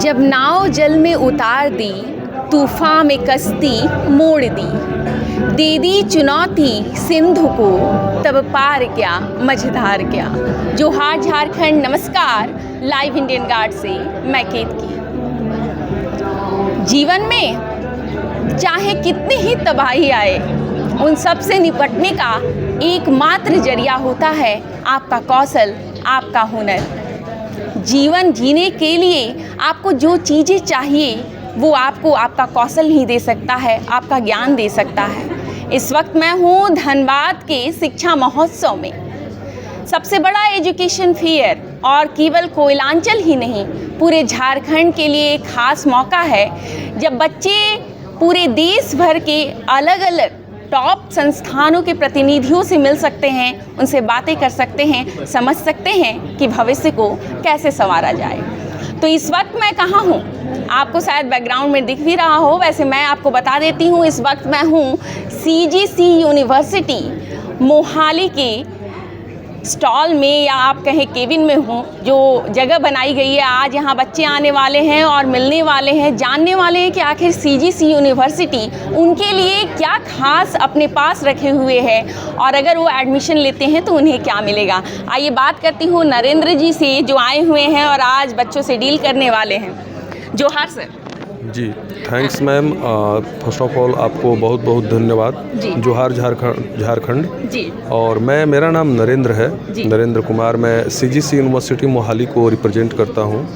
जब नाव जल में उतार दी, तूफान में कश्ती मोड़ दी, दे दी चुनौती सिंधु को, तब पार क्या मझधार क्या। जोहार झारखंड, नमस्कार। लाइव इंडियन गार्ड से मैं केतकी। जीवन में चाहे कितनी ही तबाही आए, उन सब से निपटने का एकमात्र जरिया होता है आपका कौशल, आपका हुनर। जीवन जीने के लिए आपको जो चीज़ें चाहिए वो आपको आपका कौशल ही दे सकता है, आपका ज्ञान दे सकता है। इस वक्त मैं हूँ धनबाद के शिक्षा महोत्सव में। सबसे बड़ा एजुकेशन फेयर, और केवल कोयलांचल ही नहीं, पूरे झारखंड के लिए एक खास मौका है जब बच्चे पूरे देश भर के अलग अलग टॉप संस्थानों के प्रतिनिधियों से मिल सकते हैं, उनसे बातें कर सकते हैं, समझ सकते हैं कि भविष्य को कैसे संवारा जाए। तो इस वक्त मैं कहाँ हूँ, आपको शायद बैकग्राउंड में दिख भी रहा हो। वैसे मैं आपको बता देती हूँ, इस वक्त मैं हूँ CGC यूनिवर्सिटी मोहाली के स्टॉल में, या आप कहें केबिन में हूँ, जो जगह बनाई गई है। आज यहाँ बच्चे आने वाले हैं और मिलने वाले हैं, जानने वाले हैं कि आखिर CGC यूनिवर्सिटी उनके लिए क्या खास अपने पास रखे हुए है, और अगर वो एडमिशन लेते हैं तो उन्हें क्या मिलेगा। आइए बात करती हूँ नरेंद्र जी से, जो आए हुए हैं और आज बच्चों से डील करने वाले हैं। जोहार सर। जी, thanks ma'am. First of all आपको बहुत बहुत धन्यवाद। जोहार झारखंड जी। और मेरा नाम नरेंद्र है, नरेंद्र कुमार। मैं CGC यूनिवर्सिटी मोहाली को रिप्रेजेंट करता हूँ,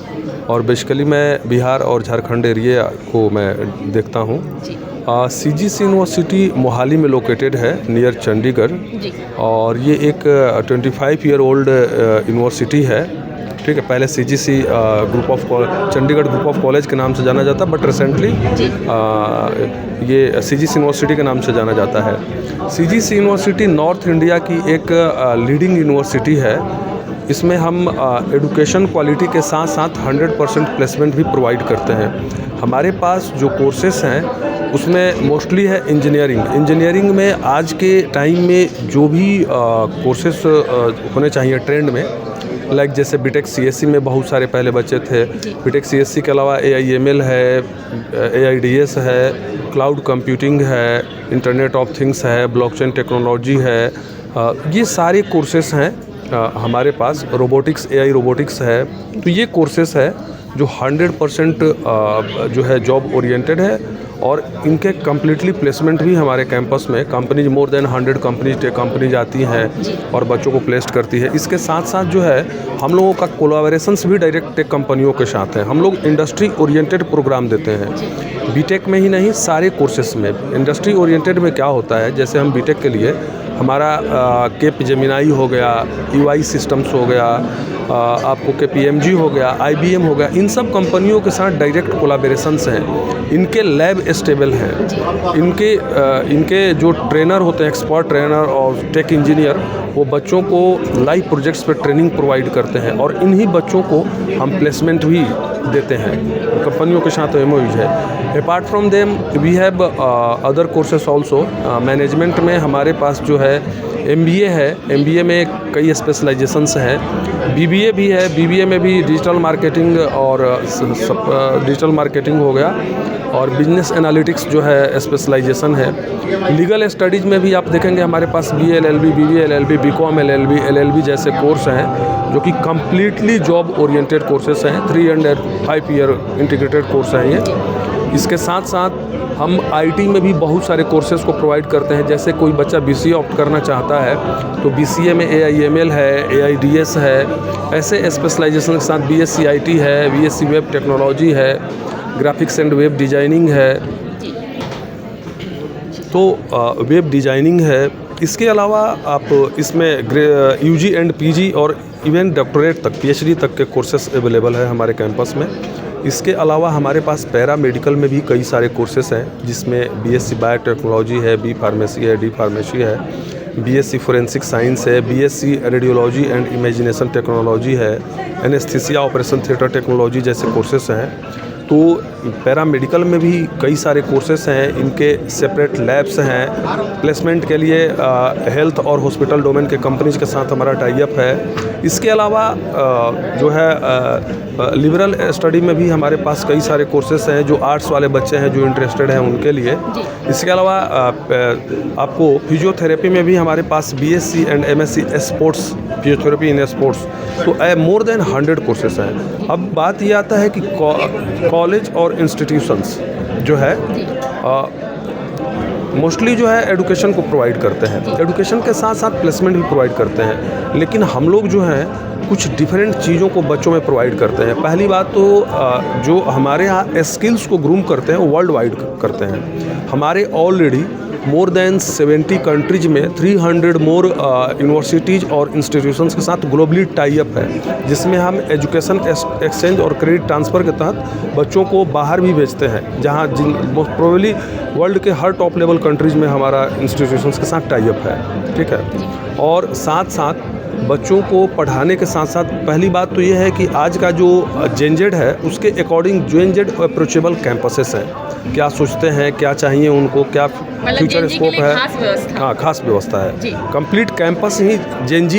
और बेसिकली मैं बिहार और झारखंड एरिया को मैं देखता हूँ। CGC यूनिवर्सिटी मोहाली में लोकेटेड है, नियर चंडीगढ़, और ये एक 25 ईयर ओल्ड यूनिवर्सिटी है। ठीक है, पहले CGC Chandigarh group of college के नाम से जाना जाता, बट रिसेंटली ये CGC यूनिवर्सिटी के नाम से जाना जाता है। CGC यूनिवर्सिटी नॉर्थ इंडिया की एक लीडिंग यूनिवर्सिटी है। इसमें हम एडुकेशन क्वालिटी के साथ साथ 100% प्लेसमेंट भी प्रोवाइड करते हैं। हमारे पास जो कोर्सेस हैं उसमें मोस्टली है इंजीनियरिंग में आज के टाइम में जो भी कोर्सेस होने चाहिए ट्रेंड में, लाइक जैसे बीटेक CSC में बहुत सारे पहले बच्चे थे। बीटेक CSC के अलावा AIML है, AIDS है, क्लाउड कंप्यूटिंग है, इंटरनेट ऑफ थिंग्स है, ब्लॉकचेन टेक्नोलॉजी है। ये सारे कोर्सेस हैं हमारे पास। रोबोटिक्स, AI रोबोटिक्स है। तो ये कोर्सेस है जो 100% जो है जॉब ओरिएंटेड है, और इनके कम्प्लीटली प्लेसमेंट भी हमारे कैंपस में कंपनीज, मोर देन 100 कंपनीज आती हैं और बच्चों को प्लेस्ड करती है। इसके साथ साथ जो है हम लोगों का कोलैबोरेशंस भी डायरेक्ट टेक कंपनियों के साथ हैं। हम लोग इंडस्ट्री ओरिएंटेड प्रोग्राम देते हैं, बीटेक में ही नहीं सारे कोर्सेस में। इंडस्ट्री ओरिएंटेड में क्या होता है, जैसे हम बीटेक के लिए हमारा केप जेमिनाई हो गया, UI सिस्टम्स हो गया, आपको KPMG हो गया, IBM हो गया, इन सब कंपनियों के साथ डायरेक्ट कोलैबोरेशंस हैं। इनके लैब स्टेबल हैं। इनके जो ट्रेनर होते हैं, एक्सपर्ट ट्रेनर और टेक इंजीनियर, वो बच्चों को लाइव प्रोजेक्ट्स पे ट्रेनिंग प्रोवाइड करते हैं, और इन्हीं बच्चों को हम प्लेसमेंट भी देते हैं। कंपनियों के साथ MOUs है। Apart from them we have other courses also. Management में हमारे पास जो है MBA है। MBA में कई स्पेशलाइजेशंस हैं। BBA भी है। BBA में भी डिजिटल मार्केटिंग और डिजिटल मार्केटिंग हो गया, और बिजनेस एनालिटिक्स जो है स्पेशलाइजेशन है। लीगल स्टडीज़ में भी आप देखेंगे हमारे पास BA LLB, BBA LLB, BCom LLB, LLB जैसे कोर्स हैं, जो कि कम्प्लीटली जॉब ओरिएंटेड कोर्सेस हैं। 3 and 5 ईयर इंटीग्रेटेड कोर्स हैं ये। इसके साथ साथ हम IT में भी बहुत सारे कोर्सेज़ को प्रोवाइड करते हैं। जैसे कोई बच्चा BCA ऑप्ट करना चाहता है तो BCA में AIML है, AIDS है, ऐसे स्पेशलाइजेशन के साथ BSc IT है, BSc वेब टेक्नोलॉजी है, ग्राफिक्स एंड वेब डिज़ाइनिंग है। तो वेब डिज़ाइनिंग है। इसके अलावा आप इसमें UG एंड PG और इवन डॉक्टरेट तक, PhD तक के कोर्सेस अवेलेबल है हमारे कैंपस में। इसके अलावा हमारे पास पैरा मेडिकल में भी कई सारे कोर्सेस हैं, जिसमें BSc बायोटेक्नोलॉजी है, B फार्मेसी है, D फार्मेसी है, BSc फोरेंसिक साइंस है, BSc radiology and imagination technology है, एनेस्थीसिया ऑपरेशन थिएटर टेक्नोलॉजी जैसे कोर्सेस हैं। तो पैरामेडिकल में भी कई सारे कोर्सेस हैं, इनके सेपरेट लैब्स हैं। प्लेसमेंट के लिए हेल्थ और हॉस्पिटल डोमेन के कंपनीज के साथ हमारा टाई अप है। इसके अलावा जो है लिबरल स्टडी में भी हमारे पास कई सारे कोर्सेस हैं जो आर्ट्स वाले बच्चे हैं जो इंटरेस्टेड हैं उनके लिए। इसके अलावा आपको फिजियोथेरेपी में भी हमारे पास BSc and MSc sports physiotherapy in sports, तो मोर देन 100 कोर्सेस हैं। अब बात ये आता है कि कॉलेज और इंस्टीट्यूशंस जो है मोस्टली जो है एडुकेशन को प्रोवाइड करते हैं, एडुकेशन के साथ साथ प्लेसमेंट भी प्रोवाइड करते हैं, लेकिन हम लोग जो हैं कुछ डिफरेंट चीज़ों को बच्चों में प्रोवाइड करते हैं। पहली बात तो जो हमारे यहाँ स्किल्स को ग्रूम करते हैं वो वर्ल्ड वाइड करते हैं। हमारे ऑलरेडी मोर देन 70 कंट्रीज में 300 मोर यूनिवर्सिटीज़ और इंस्टीट्यूशंस के साथ ग्लोबली टाई अप है, जिसमें हम एजुकेशन एक्सचेंज और क्रेडिट ट्रांसफ़र के तहत बच्चों को बाहर भी भेजते हैं, जहाँ मोस्ट प्रोबेबली वर्ल्ड के हर टॉप लेवल कंट्रीज़ में हमारा इंस्टीट्यूशंस के साथ टाई अप है। ठीक है, और साथ साथ बच्चों को पढ़ाने के साथ साथ पहली बात तो ये है कि आज का जो जेनजेड है उसके अकॉर्डिंग जेनजेड अप्रोचेबल कैंपसेस हैं। क्या सोचते हैं, क्या चाहिए उनको, क्या फ्यूचर स्कोप है, हाँ खास व्यवस्था है। कंप्लीट कैंपस ही जेनजी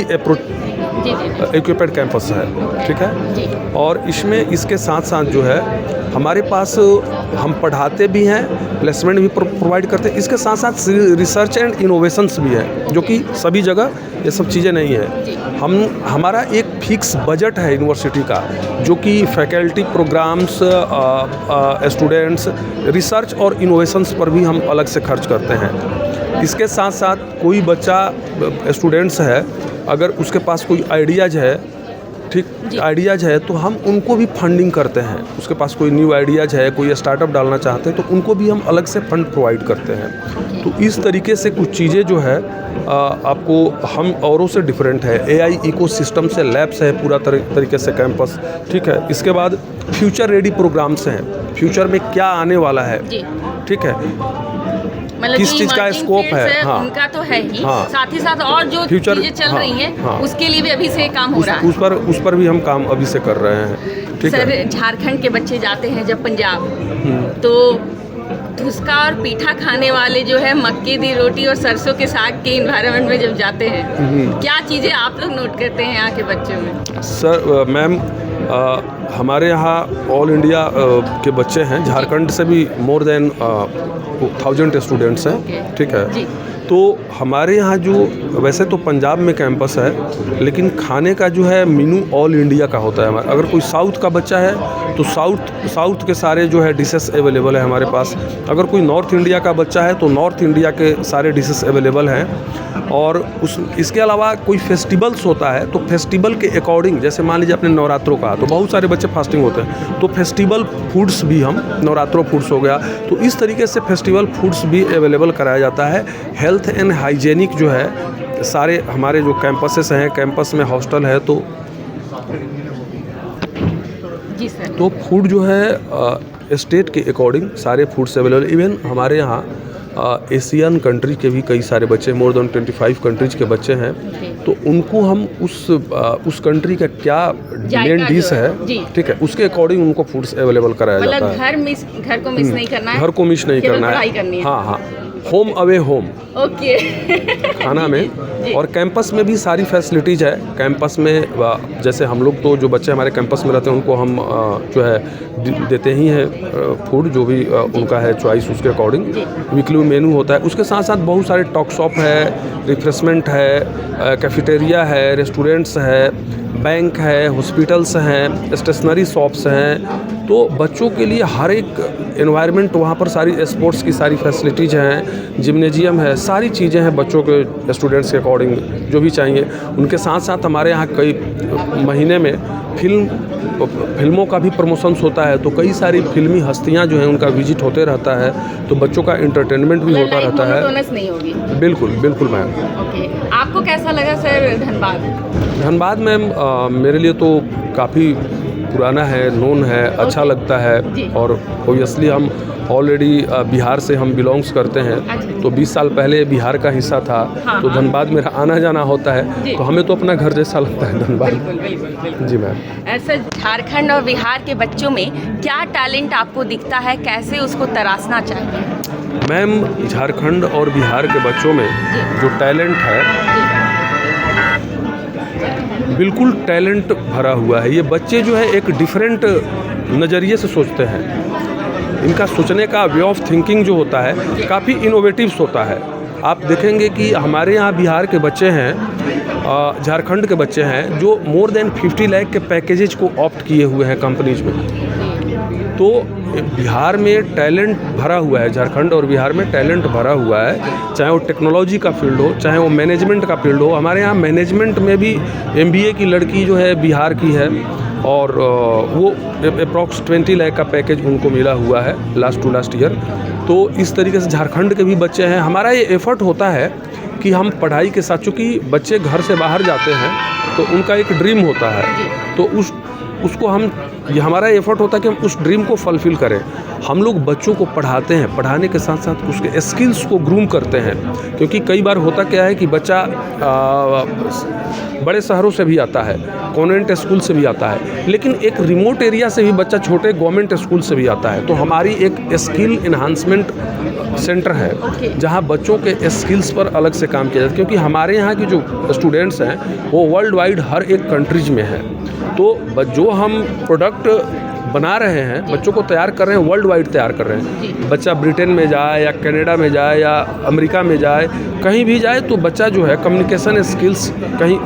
इक्विपेड कैंपस है। ठीक है, और इसमें इसके साथ साथ जो है हमारे पास हम पढ़ाते भी हैं, प्लेसमेंट भी प्रोवाइड करते हैं, इसके साथ साथ रिसर्च एंड इनोवेशंस भी है, जो कि सभी जगह ये सब चीज़ें नहीं है। हमारा एक फिक्स बजट है यूनिवर्सिटी का, जो कि फैकल्टी प्रोग्राम्स, स्टूडेंट्स, रिसर्च और इनोवेशंस पर भी हम अलग से खर्च करते हैं। इसके साथ साथ कोई बच्चा स्टूडेंट्स है, अगर उसके पास कोई आइडियाज़ है, ठीक आइडियाज़ है, तो हम उनको भी फंडिंग करते हैं। उसके पास कोई न्यू आइडियाज़ है, कोई स्टार्टअप डालना चाहते हैं, तो उनको भी हम अलग से फंड प्रोवाइड करते हैं। तो इस तरीके से कुछ चीज़ें जो है आपको हम औरों से डिफरेंट है। AI इकोसिस्टम से लैब्स है पूरा तरीके से कैंपस। ठीक है, इसके बाद फ्यूचर रेडी प्रोग्राम्स हैं, फ्यूचर में क्या आने वाला है। ठीक है, किस चीज़ का स्कोप है, हाँ उनका तो है ही, हाँ, साथ ही साथ और जो फ्यूचर चीजें चल रही हैं, हाँ, उसके लिए भी अभी से काम हो रहा है। उस पर भी हम काम अभी से कर रहे हैं। ठीक सर, है, झारखंड के बच्चे जाते हैं जब पंजाब, तो धुसका और पीठा खाने वाले जो है मक्के दी रोटी और सरसों के साग के इन्वायरमेंट में जब जाते हैं, क्या चीज़ें आप लोग नोट करते हैं यहाँ के बच्चों में? सर मैम, हमारे यहाँ ऑल इंडिया के बच्चे हैं, झारखंड से भी मोर देन 1000 स्टूडेंट्स हैं। ठीक है, तो हमारे यहाँ जो वैसे तो पंजाब में कैंपस है, लेकिन खाने का जो है मेनू ऑल इंडिया का होता है हमारा। अगर कोई साउथ का बच्चा है तो साउथ के सारे जो है डिशेस अवेलेबल है हमारे पास। अगर कोई नॉर्थ इंडिया का बच्चा है तो नॉर्थ इंडिया के सारे डिशेस अवेलेबल हैं। और इसके अलावा कोई फेस्टिवल्स होता है तो फेस्टिवल के अकॉर्डिंग, जैसे मान लीजिए अपने नवरात्रों का, तो बहुत सारे बच्चे फास्टिंग होते हैं, तो फेस्टिवल फूड्स भी हम, नवरात्रों फूड्स हो गया, तो इस तरीके से फेस्टिवल फूड्स भी अवेलेबल कराया जाता है। हेल्थ एंड हाइजेनिक जो है सारे हमारे जो कैंपसेस हैं, कैंपस में हॉस्टल है, तो जी सर, तो फूड जो है स्टेट के अकॉर्डिंग सारे फूड्स अवेलेबल। इवन हमारे यहाँ एशियन कंट्री के भी कई सारे बच्चे, मोर देन 25 कंट्रीज के बच्चे हैं, तो उनको हम उस कंट्री का क्या मेन डिश है, ठीक है, उसके अकॉर्डिंग उनको फूड्स अवेलेबल कराया जाता है। घर को मिस नहीं करना है, घर को मिस नहीं करना है, हाँ हाँ, होम अवे होम, ओके खाना में। और कैंपस में भी सारी फैसिलिटीज़ है। कैंपस में जैसे हम लोग तो जो बच्चे हमारे कैंपस में रहते हैं उनको हम जो है देते ही हैं फूड, जो भी उनका है चॉइस, उसके अकॉर्डिंग वीकली मेनू होता है। उसके साथ साथ बहुत सारे टॉक शॉप है, रिफ्रेशमेंट है, कैफेटेरिया है, रेस्टोरेंट्स है, बैंक है, हॉस्पिटल्स हैं, स्टेशनरी शॉप्स हैं। तो बच्चों के लिए हर एक एनवायरनमेंट वहाँ पर, सारी स्पोर्ट्स की सारी फैसिलिटीज़ हैं, जिम्नेजियम है, सारी चीज़ें हैं बच्चों के स्टूडेंट्स के अकॉर्डिंग जो भी चाहिए। उनके साथ साथ हमारे यहाँ कई महीने में फिल्मों का भी प्रमोशंस होता है, तो कई सारी फिल्मी हस्तियाँ जो हैं उनका विजिट होते रहता है, तो बच्चों का एंटरटेनमेंट भी होता रहता है। नहीं होगी। बिल्कुल बिल्कुल मैम। ओके, आपको कैसा लगा सर धनबाद? धनबाद मैम मेरे लिए तो काफ़ी पुराना है, नोन है, अच्छा लगता है। और ओबियसली हम ऑलरेडी बिहार से हम बिलोंग्स करते हैं, तो 20 साल पहले बिहार का हिस्सा था। तो धनबाद मेरा आना जाना होता है, तो हमें तो अपना घर जैसा लगता है धनबाद। जी मैम। सर, झारखंड और बिहार के बच्चों में क्या टैलेंट आपको दिखता है, कैसे उसको तराशना चाहिए? मैम, झारखंड और बिहार के बच्चों में जो टैलेंट है, बिल्कुल टैलेंट भरा हुआ है। ये बच्चे जो है एक डिफरेंट नज़रिए से सोचते हैं। इनका सोचने का वे ऑफ थिंकिंग जो होता है काफ़ी इनोवेटिव्स होता है। आप देखेंगे कि हमारे यहाँ बिहार के बच्चे हैं, झारखंड के बच्चे हैं जो मोर देन 50 लाख के पैकेजेज को ऑप्ट किए हुए हैं कंपनीज में। तो बिहार में टैलेंट भरा हुआ है, झारखंड और बिहार में टैलेंट भरा हुआ है, चाहे वो टेक्नोलॉजी का फील्ड हो, चाहे वो मैनेजमेंट का फील्ड हो। हमारे यहाँ मैनेजमेंट में भी MBA की लड़की जो है बिहार की है, और वो अप्रॉक्स 20 लाख का पैकेज उनको मिला हुआ है लास्ट टू लास्ट ईयर। तो इस तरीके से झारखंड के भी बच्चे हैं। हमारा ये एफर्ट होता है कि हम पढ़ाई के साथ, चूँकि बच्चे घर से बाहर जाते हैं तो उनका एक ड्रीम होता है, तो उसको हम, ये हमारा एफर्ट होता है कि हम उस ड्रीम को फुलफ़िल करें। हम लोग बच्चों को पढ़ाते हैं, पढ़ाने के साथ साथ उसके स्किल्स को ग्रूम करते हैं। क्योंकि कई बार होता क्या है कि बच्चा बड़े शहरों से भी आता है, कॉन्वेंट स्कूल से भी आता है, लेकिन एक रिमोट एरिया से भी बच्चा छोटे गवर्नमेंट स्कूल से भी आता है। तो हमारी एक स्किल इन्हांसमेंट सेंटर है जहां बच्चों के स्किल्स पर अलग से काम किया जाता है। क्योंकि हमारे यहाँ की जो स्टूडेंट्स हैं वो वर्ल्ड वाइड हर एक कंट्रीज में हैं। तो जो हम प्रोडक्ट बना रहे हैं, बच्चों को तैयार कर रहे हैं, वर्ल्ड वाइड तैयार कर रहे हैं। बच्चा ब्रिटेन में जाए या कनाडा में जाए या अमेरिका में जाए, कहीं भी जाए, तो बच्चा जो है कम्युनिकेशन स्किल्स कहीं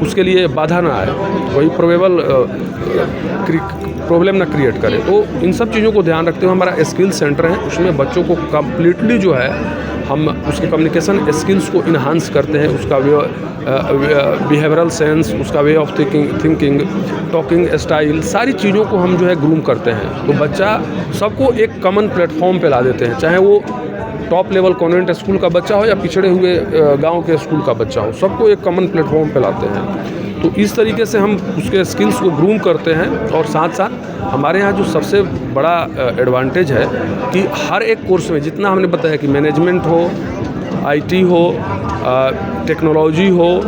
उसके लिए बाधा ना आए, कोई प्रॉब्लम ना क्रिएट करे। तो इन सब चीज़ों को ध्यान रखते हुए हमारा स्किल सेंटर है, उसमें बच्चों को कम्प्लीटली जो है हम उसके कम्युनिकेशन स्किल्स को इन्हांस करते हैं। उसका बिहेवियरल सेंस, उसका way of thinking, talking style, सारी चीज़ों को हम जो है ग्रूम करते हैं। तो बच्चा सबको एक कॉमन प्लेटफॉर्म पे ला देते हैं, चाहे वो टॉप लेवल कॉन्वेंट स्कूल का बच्चा हो या पिछड़े हुए गांव के स्कूल का बच्चा हो, सबको एक कॉमन प्लेटफॉर्म पे लाते हैं। तो इस तरीके से हम उसके स्किल्स को ग्रूम करते हैं। और साथ साथ हमारे यहाँ जो सबसे बड़ा एडवांटेज है कि हर एक कोर्स में, जितना हमने बताया कि मैनेजमेंट हो, IT हो, टेक्नोलॉजी हो,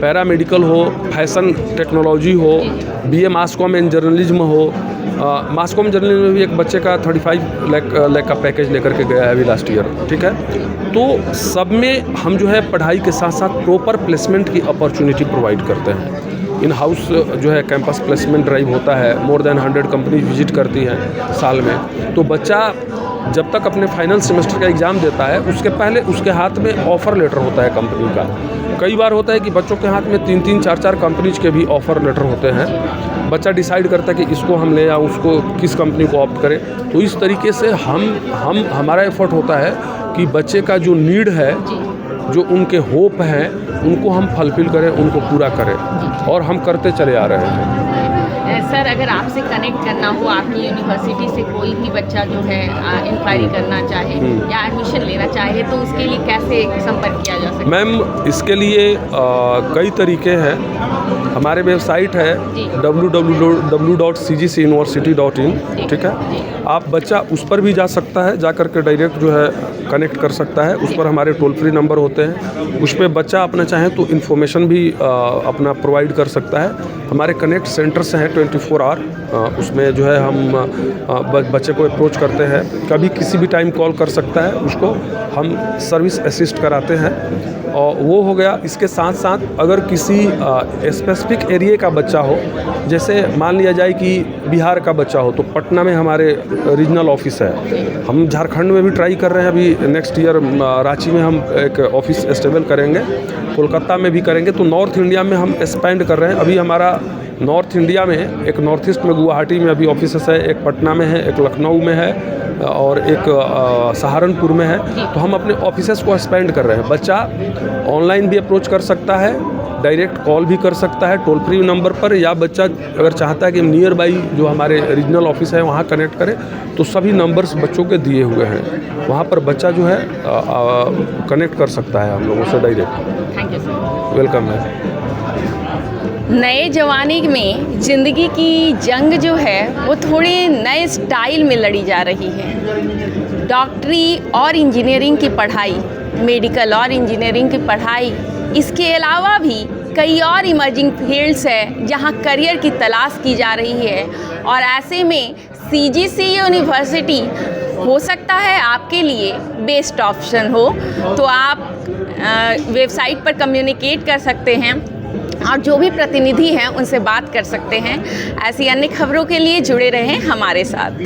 पैरामेडिकल हो, फैशन टेक्नोलॉजी हो, BA mass com and journalism हो। मास कॉम जर्नलिज्म में भी एक बच्चे का 35 लाख का पैकेज लेकर के गया है अभी लास्ट ईयर, ठीक है। तो सब में हम जो है पढ़ाई के साथ साथ प्रॉपर प्लेसमेंट की अपॉर्चुनिटी प्रोवाइड करते हैं। इन हाउस जो है कैंपस प्लेसमेंट ड्राइव होता है, मोर देन 100 कंपनीज विजिट करती हैं साल में। तो बच्चा जब तक अपने फाइनल सेमेस्टर का एग्ज़ाम देता है, उसके पहले उसके हाथ में ऑफ़र लेटर होता है कंपनी का। कई बार होता है कि बच्चों के हाथ में 3-3, 4-4 कंपनीज के भी ऑफ़र लेटर होते हैं। बच्चा डिसाइड करता है कि इसको हम ले या उसको किस कंपनी को ऑप्ट करें। तो इस तरीके से हमारा एफर्ट होता है कि बच्चे का जो नीड है, जो उनके होप हैं, उनको हम फुलफिल करें, उनको पूरा करें, और हम करते चले आ रहे हैं। सर, अगर आपसे कनेक्ट करना हो, आपकी यूनिवर्सिटी से कोई भी बच्चा जो है इंक्वायरी करना चाहे या एडमिशन लेना चाहे, तो उसके लिए कैसे संपर्क किया जा सकता है? मैम, इसके लिए कई तरीके हैं। हमारे वेबसाइट है www.cgcuniversity.in, ठीक है। आप बच्चा उस पर भी जा सकता है, जा कर के डायरेक्ट जो है कनेक्ट कर सकता है। उस पर हमारे टोल फ्री नंबर होते हैं, उस पर बच्चा अपना चाहे तो इन्फॉर्मेशन भी अपना प्रोवाइड कर सकता है। हमारे कनेक्ट सेंटर्स हैं 24 आवर, उसमें जो है हम बच्चे को अप्रोच करते हैं, कभी किसी भी टाइम कॉल कर सकता है, उसको हम सर्विस असिस्ट कराते हैं। और वो हो गया। इसके साथ साथ अगर किसी स्पेसिफिक एरिया का बच्चा हो, जैसे मान लिया जाए कि बिहार का बच्चा हो, तो पटना में हमारे रीजनल ऑफिस है। हम झारखंड में भी ट्राई कर रहे हैं, अभी नेक्स्ट ईयर रांची में हम एक ऑफिस एस्टेबल करेंगे, कोलकाता में भी करेंगे। तो नॉर्थ इंडिया में हम एक्सपेंड कर रहे हैं। अभी हमारा नॉर्थ इंडिया में, एक नॉर्थ ईस्ट में गुवाहाटी में अभी ऑफिसेस है, एक पटना में है, एक लखनऊ में है, और एक सहारनपुर में है। तो हम अपने ऑफिसेस को एक्सपेंड कर रहे हैं। बच्चा ऑनलाइन भी अप्रोच कर सकता है, डायरेक्ट कॉल भी कर सकता है टोल फ्री नंबर पर, या बच्चा अगर चाहता है कि नियर बाई जो हमारे रीजनल ऑफिस है वहाँ कनेक्ट करें, तो सभी नंबर्स बच्चों के दिए हुए हैं। वहाँ पर बच्चा जो है कनेक्ट कर सकता है हम लोगों से direct. Thank you sir. Welcome है। नए ज़माने में ज़िंदगी की जंग जो है वो थोड़े नए स्टाइल में लड़ी जा रही है। डॉक्टरी और इंजीनियरिंग की पढ़ाई, मेडिकल और इंजीनियरिंग की पढ़ाई, इसके अलावा भी कई और इमर्जिंग फील्ड्स है जहां करियर की तलाश की जा रही है। और ऐसे में CGC यूनिवर्सिटी हो सकता है आपके लिए बेस्ट ऑप्शन हो। तो आप वेबसाइट पर कम्युनिकेट कर सकते हैं और जो भी प्रतिनिधि हैं उनसे बात कर सकते हैं। ऐसी अन्य खबरों के लिए जुड़े रहें हमारे साथ।